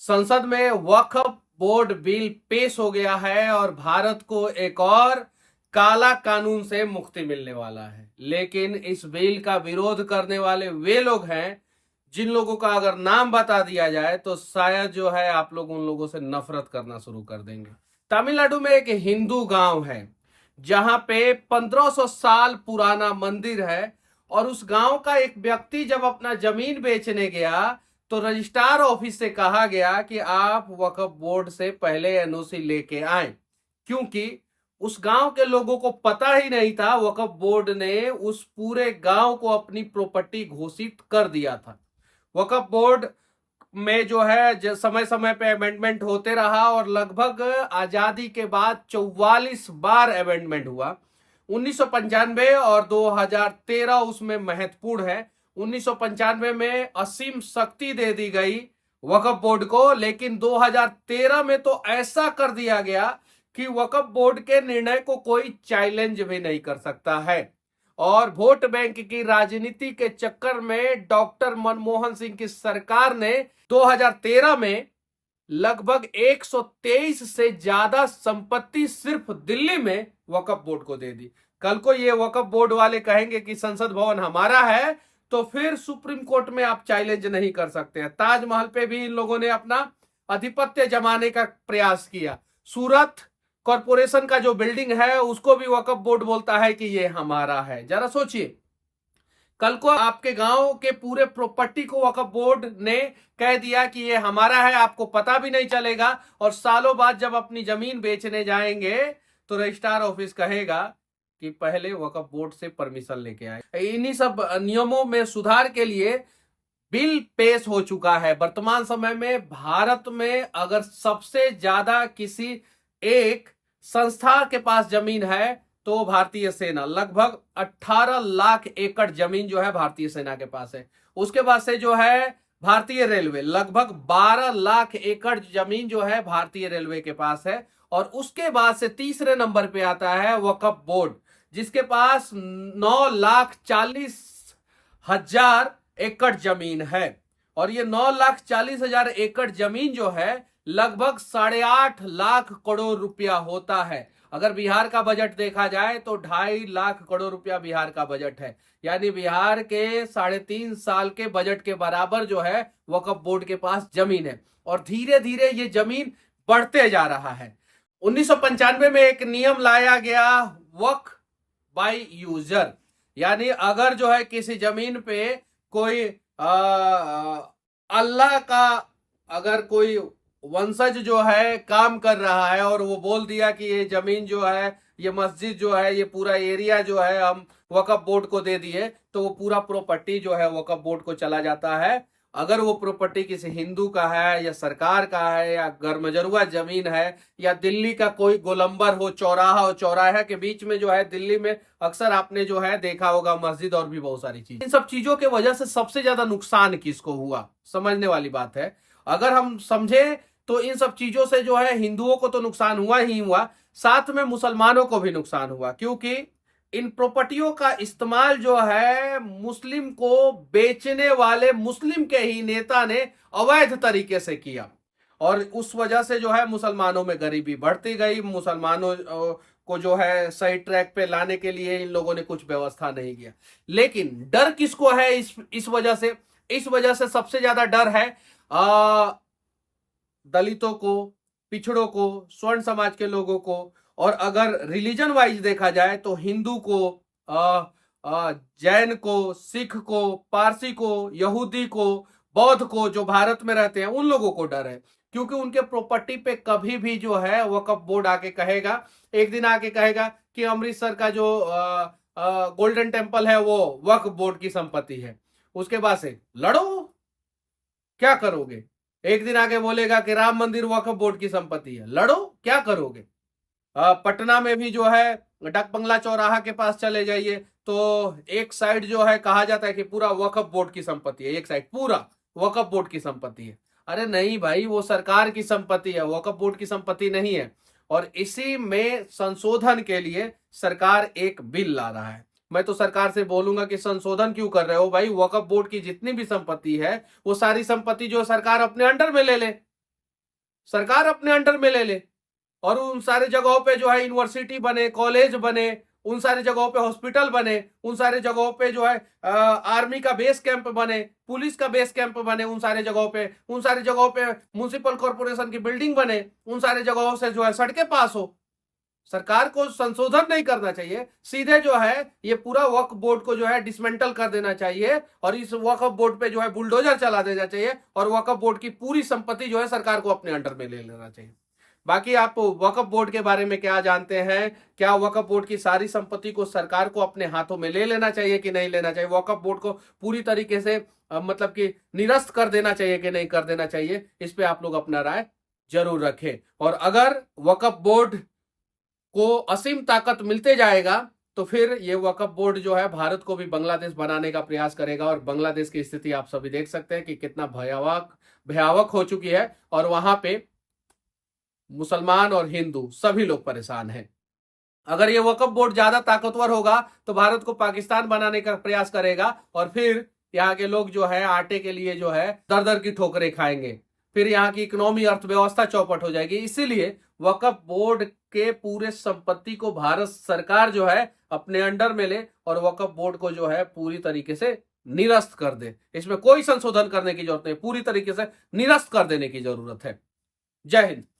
संसद में वक्फ board bill पेश हो गया है और भारत को एक और काला कानून से मुक्ति मिलने वाला है। लेकिन इस बिल का विरोध करने वाले वे लोग हैं जिन लोगों का अगर नाम बता दिया जाए तो शायद जो है आप लोग उन लोगों से नफरत करना शुरू कर देंगे। तमिलनाडु में एक हिंदू गांव है जहां पे 1500 साल पुराना मंदिर है और उस गांव का एक व्यक्ति जब अपना जमीन बेचने गया तो रजिस्ट्रार ऑफिस से कहा गया कि आप वक्फ बोर्ड से पहले एनओसी लेके आए, क्योंकि उस गांव के लोगों को पता ही नहीं था। वक्फ बोर्ड ने उस पूरे गांव को अपनी प्रॉपर्टी घोषित कर दिया था। वक्फ बोर्ड में जो है समय समय पे अमेंडमेंट होते रहा और लगभग आजादी के बाद 44 बार अमेंडमेंट हुआ। 1995 और 2013 उसमें महत्वपूर्ण है। 1995 में असीम शक्ति दे दी गई वक्फ बोर्ड को, लेकिन 2013 में तो ऐसा कर दिया गया कि वक्फ बोर्ड के निर्णय को कोई चैलेंज भी नहीं कर सकता है। और वोट बैंक की राजनीति के चक्कर में डॉक्टर मनमोहन सिंह की सरकार ने 2013 में लगभग 123 से ज्यादा संपत्ति सिर्फ दिल्ली में वक्फ बोर्ड को दे दी। कल को ये वक्फ बोर्ड वाले कहेंगे कि संसद भवन हमारा है तो फिर सुप्रीम कोर्ट में आप चैलेंज नहीं कर सकते हैं। ताजमहल पे भी इन लोगों ने अपना आधिपत्य जमाने का प्रयास किया। सूरत कॉरपोरेशन का जो बिल्डिंग है उसको भी वक्फ बोर्ड बोलता है कि ये हमारा है। जरा सोचिए, कल को आपके गांव के पूरे प्रॉपर्टी को वक्फ बोर्ड ने कह दिया कि ये हमारा है, आपको पता भी नहीं चलेगा, और सालों बाद जब अपनी जमीन बेचने जाएंगे तो रजिस्ट्रार ऑफिस कहेगा कि पहले वक्फ बोर्ड से परमिशन लेके आए। इन्हीं सब नियमों में सुधार के लिए बिल पेश हो चुका है। वर्तमान समय में भारत में अगर सबसे ज्यादा किसी एक संस्था के पास जमीन है तो भारतीय सेना, लगभग 18 लाख एकड़ जमीन जो है भारतीय सेना के पास है। उसके बाद से जो है भारतीय रेलवे, लगभग 12 लाख एकड़ जमीन जो है भारतीय रेलवे के पास है। और उसके बाद से तीसरे नंबर पे आता है वक्फ बोर्ड, जिसके पास 9,40,000 एकड़ जमीन है। और ये 9,40,000 एकड़ जमीन जो है लगभग 8.5 लाख करोड़ रुपया होता है। अगर बिहार का बजट देखा जाए तो 2.5 लाख करोड़ रुपया बिहार का बजट है, यानी बिहार के 3.5 साल के बजट के बराबर जो है वक्फ बोर्ड के पास जमीन है। और धीरे धीरे ये जमीन बढ़ते जा रहा है। 1995 में एक नियम लाया गया वक्फ बाय यूजर, यानी अगर जो है किसी जमीन पे कोई अल्लाह का अगर कोई वंशज जो है काम कर रहा है और वो बोल दिया कि ये जमीन जो है, ये मस्जिद जो है, ये पूरा एरिया जो है हम वक्फ बोर्ड को दे दिए, तो वो पूरा प्रॉपर्टी जो है वक्फ बोर्ड को चला जाता है। अगर वो प्रॉपर्टी किसी हिंदू का है या सरकार का है या गरमजरुआ जमीन है या दिल्ली का कोई गोलंबर हो, चौराहा हो, चौराहे के बीच में जो है दिल्ली में अक्सर आपने जो है देखा होगा मस्जिद और भी बहुत सारी चीज, इन सब चीजों के वजह से सबसे ज्यादा नुकसान किसको हुआ, समझने वाली बात है। अगर हम समझे तो इन सब चीजों से जो है हिंदुओं को तो नुकसान हुआ ही हुआ, साथ में मुसलमानों को भी नुकसान हुआ, क्योंकि इन प्रॉपर्टियों का इस्तेमाल जो है मुस्लिम को बेचने वाले मुस्लिम के ही नेता ने अवैध तरीके से किया। और उस वजह से जो है मुसलमानों में गरीबी बढ़ती गई। मुसलमानों को जो है सही ट्रैक पे लाने के लिए इन लोगों ने कुछ व्यवस्था नहीं किया। लेकिन डर किसको है इस वजह से? इस वजह से सबसे ज्यादा डर है दलितों को, पिछड़ों को, स्वर्ण समाज के लोगों को, और अगर रिलीजन वाइज देखा जाए तो हिंदू को, जैन को, सिख को, पारसी को, यहूदी को, बौद्ध को, जो भारत में रहते हैं उन लोगों को डर है। क्योंकि उनके प्रॉपर्टी पे कभी भी जो है वक्फ बोर्ड आके कहेगा, एक दिन आके कहेगा कि अमृतसर का जो गोल्डन टेम्पल है वो वक्फ बोर्ड की संपत्ति है। उसके बाद से लड़ो, क्या करोगे? एक दिन आके बोलेगा कि राम मंदिर वक्फ बोर्ड की संपत्ति है, लड़ो, क्या करोगे? पटना में भी जो है डाक बंगला चौराहा के पास चले जाइए तो एक साइड जो है कहा जाता है कि पूरा वक्फ बोर्ड की संपत्ति है, एक साइड पूरा वक्फ बोर्ड की संपत्ति है। अरे नहीं भाई, वो सरकार की संपत्ति है, वक्फ बोर्ड की संपत्ति नहीं है। और इसी में संशोधन के लिए सरकार एक बिल ला रहा है। मैं तो सरकार से बोलूंगा कि संशोधन क्यों कर रहे हो भाई? वक्फ बोर्ड की जितनी भी संपत्ति है वो सारी संपत्ति जो सरकार अपने अंडर में ले ले। सरकार अपने अंडर में ले ले और उन सारे जगहों पे जो है यूनिवर्सिटी बने, कॉलेज बने, उन सारी जगहों पे हॉस्पिटल बने, उन सारे जगहों पे जो है आर्मी का बेस कैंप बने, पुलिस का बेस कैंप बने, उन सारे जगहों पे, उन सारी जगहों पे म्युनिसिपल कॉर्पोरेशन की बिल्डिंग बने, उन सारे जगहों से जो है सड़कें पास हो। सरकार को संशोधन नहीं करना चाहिए, सीधे जो है ये पूरा वक्फ बोर्ड को जो है डिसमेंटल कर देना चाहिए और इस वक्फ बोर्ड पे जो है बुलडोजर चला देना चाहिए और वक्फ बोर्ड की पूरी संपत्ति जो है सरकार को अपने अंडर में ले लेना चाहिए। बाकी आप वक्फ बोर्ड के बारे में क्या जानते हैं? क्या वक्फ बोर्ड की सारी संपत्ति को सरकार को अपने हाथों में ले लेना चाहिए कि नहीं लेना चाहिए? वक्फ बोर्ड को पूरी तरीके से मतलब कि निरस्त कर देना चाहिए कि नहीं कर देना चाहिए? इस पे आप लोग अपना राय जरूर रखें। और अगर वक्फ बोर्ड को असीम ताकत मिलते जाएगा तो फिर ये वक्फ बोर्ड जो है भारत को भी बांग्लादेश बनाने का प्रयास करेगा और बांग्लादेश की स्थिति आप सभी देख सकते हैं कि कितना भयावह हो चुकी है और वहां पे मुसलमान और हिंदू सभी लोग परेशान हैं। अगर ये वक्फ बोर्ड ज्यादा ताकतवर होगा तो भारत को पाकिस्तान बनाने का प्रयास करेगा और फिर यहाँ के लोग जो है आटे के लिए जो है दर दर की ठोकरें खाएंगे, फिर यहाँ की इकोनॉमी अर्थव्यवस्था चौपट हो जाएगी। इसीलिए वक्फ बोर्ड के पूरे संपत्ति को भारत सरकार जो है अपने अंडर में ले और वक्फ बोर्ड को जो है पूरी तरीके से निरस्त कर दे। इसमें कोई संशोधन करने की जरूरत नहीं, पूरी तरीके से निरस्त कर देने की जरूरत है। जय हिंद।